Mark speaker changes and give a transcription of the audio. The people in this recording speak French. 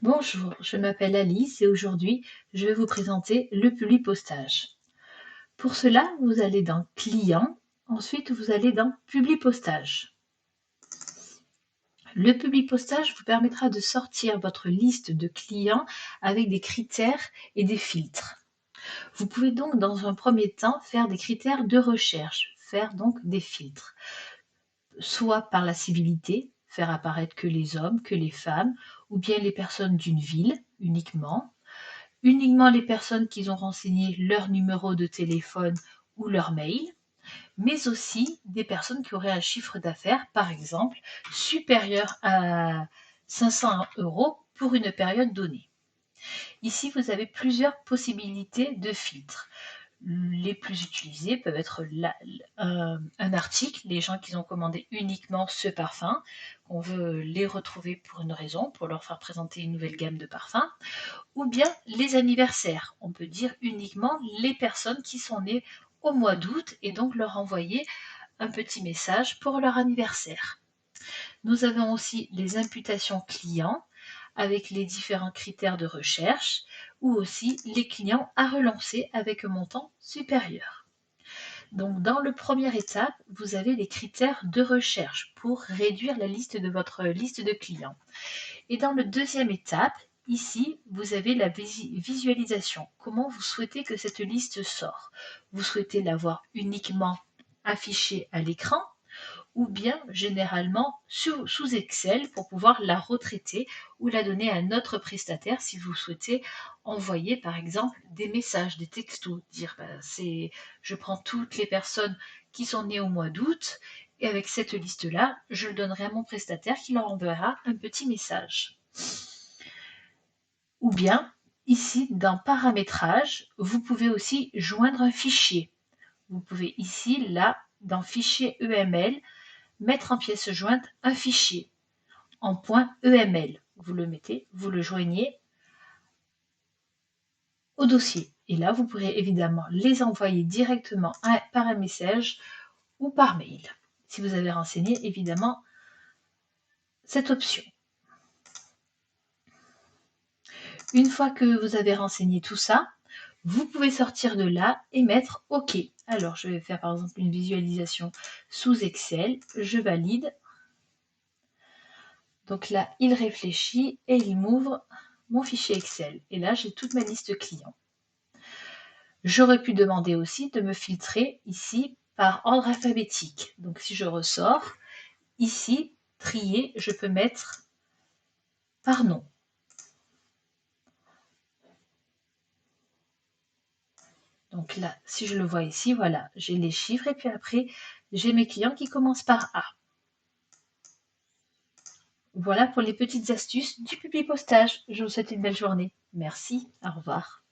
Speaker 1: Bonjour, je m'appelle Alice et aujourd'hui, je vais vous présenter le Publipostage. Pour cela, vous allez dans Clients, ensuite vous allez dans Publipostage. Le Publipostage vous permettra de sortir votre liste de clients avec des critères et des filtres. Vous pouvez donc dans un premier temps faire des critères de recherche, faire donc des filtres, soit par la civilité, faire apparaître que les hommes, que les femmes, ou bien les personnes d'une ville uniquement les personnes qui ont renseigné leur numéro de téléphone ou leur mail, mais aussi des personnes qui auraient un chiffre d'affaires, par exemple, supérieur à 500 € pour une période donnée. Ici, vous avez plusieurs possibilités de filtres. Les plus utilisés peuvent être un article, les gens qui ont commandé uniquement ce parfum, on veut les retrouver pour une raison, pour leur faire présenter une nouvelle gamme de parfums, ou bien les anniversaires. On peut dire uniquement les personnes qui sont nées au mois d'août et donc leur envoyer un petit message pour leur anniversaire. Nous avons aussi les imputations clients avec les différents critères de recherche ou aussi les clients à relancer avec un montant supérieur. Donc dans la première étape, vous avez les critères de recherche pour réduire la liste de votre liste de clients. Et dans la deuxième étape, ici, vous avez la visualisation. Comment vous souhaitez que cette liste sorte? Vous souhaitez la voir uniquement affichée à l'écran ou bien généralement sous Excel pour pouvoir la retraiter ou la donner à un autre prestataire si vous souhaitez envoyer par exemple des messages, des textos, dire je prends toutes les personnes qui sont nées au mois d'août et avec cette liste-là, je le donnerai à mon prestataire qui leur enverra un petit message. Ou bien, ici, dans Paramétrage, vous pouvez aussi joindre un fichier. Vous pouvez ici, là, dans Fichier EML, mettre en pièce jointe un fichier en .eml. Vous le mettez, vous le joignez au dossier. Et là, vous pourrez évidemment les envoyer directement par un message ou par mail, si vous avez renseigné évidemment cette option. Une fois que vous avez renseigné tout ça, vous pouvez sortir de là et mettre OK. Alors, je vais faire par exemple une visualisation sous Excel. Je valide. Donc là, il réfléchit et il m'ouvre mon fichier Excel. Et là, j'ai toute ma liste clients. J'aurais pu demander aussi de me filtrer ici par ordre alphabétique. Donc si je ressors, ici, trier, je peux mettre par nom. Donc là, si je le vois ici, voilà, j'ai les chiffres et puis après, j'ai mes clients qui commencent par A. Voilà pour les petites astuces du Publipostage. Je vous souhaite une belle journée. Merci, au revoir.